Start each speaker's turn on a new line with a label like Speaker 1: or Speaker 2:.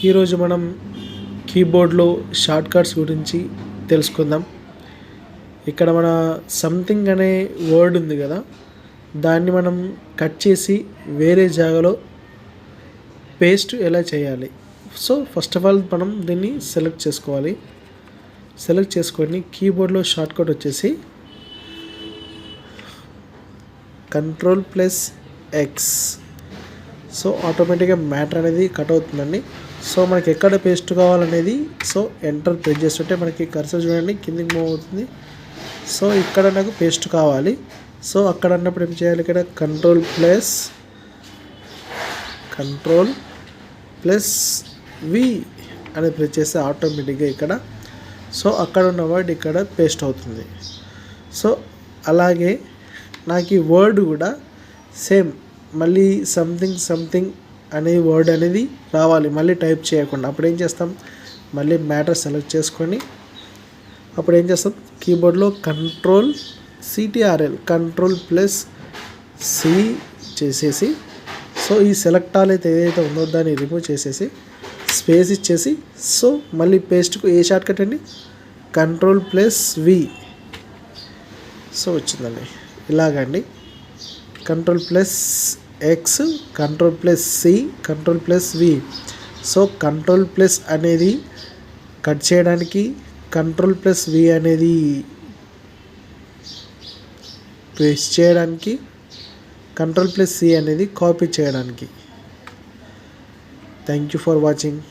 Speaker 1: ఈరోజు మనం కీబోర్డ్లో short cuts గురించి తెలుసుకుందాం. ఇక్కడ మన సంథింగ్ అనే వర్డ్ ఉంది కదా, దాన్ని మనం కట్ చేసి వేరే జాగాలో పేస్ట్ ఎలా చేయాలి. సో ఫస్ట్ ఆఫ్ ఆల్ మనం దీన్ని సెలెక్ట్ చేసుకోవాలి. సెలెక్ట్ చేసుకొని కీబోర్డ్లో షార్ట్ కట్ వచ్చేసి Ctrl+X. సో ఆటోమేటిక్గా మ్యాటర్ అనేది కట్ అవుతుందండి. సో మనకి ఎక్కడ పేస్ట్ కావాలనేది సో ఎంటర్ ప్రెస్ చేస్తుంటే మనకి కర్సర్ చూడండి కిందికి మూవ్ అవుతుంది. సో ఇక్కడ నాకు పేస్ట్ కావాలి. సో అక్కడ అన్నప్పుడు ఏం చేయాలి, ఇక్కడ Ctrl+V అని ప్రెస్ చేస్తే ఆటోమేటిక్గా ఇక్కడ సో అక్కడ ఉన్న వర్డ్ ఇక్కడ పేస్ట్ అవుతుంది. సో అలాగే నాకు ఈ వర్డ్ కూడా సేమ్ మళ్ళీ సంథింగ్ అనే వర్డ్ అనేది రావాలి, మళ్ళీ టైప్ చేయకుండా. అప్పుడు ఏం చేస్తాం, మళ్ళీ మ్యాటర్ సెలెక్ట్ చేసుకొని అప్పుడు ఏం చేస్తాం, కీబోర్డ్లో Ctrl+C చేసేసి సో ఈ సెలెక్ట్ ఆల్ అయితే ఏదైతే ఉందో దాన్ని రిమూవ్ చేసేసి స్పేస్ ఇచ్చేసి సో మళ్ళీ పేస్ట్కు ఏ షార్ట్ కట్ అండి, Ctrl+V. సో వచ్చిందండి ఇలాగండి. Ctrl+X, Ctrl+C, Ctrl+V. So Ctrl+ అనేది కట్ చేయడానికి, Ctrl+V అనేది పేస్ట్ చేయడానికి, Ctrl+C అనేది కాపీ చేయడానికి. Thank you for watching.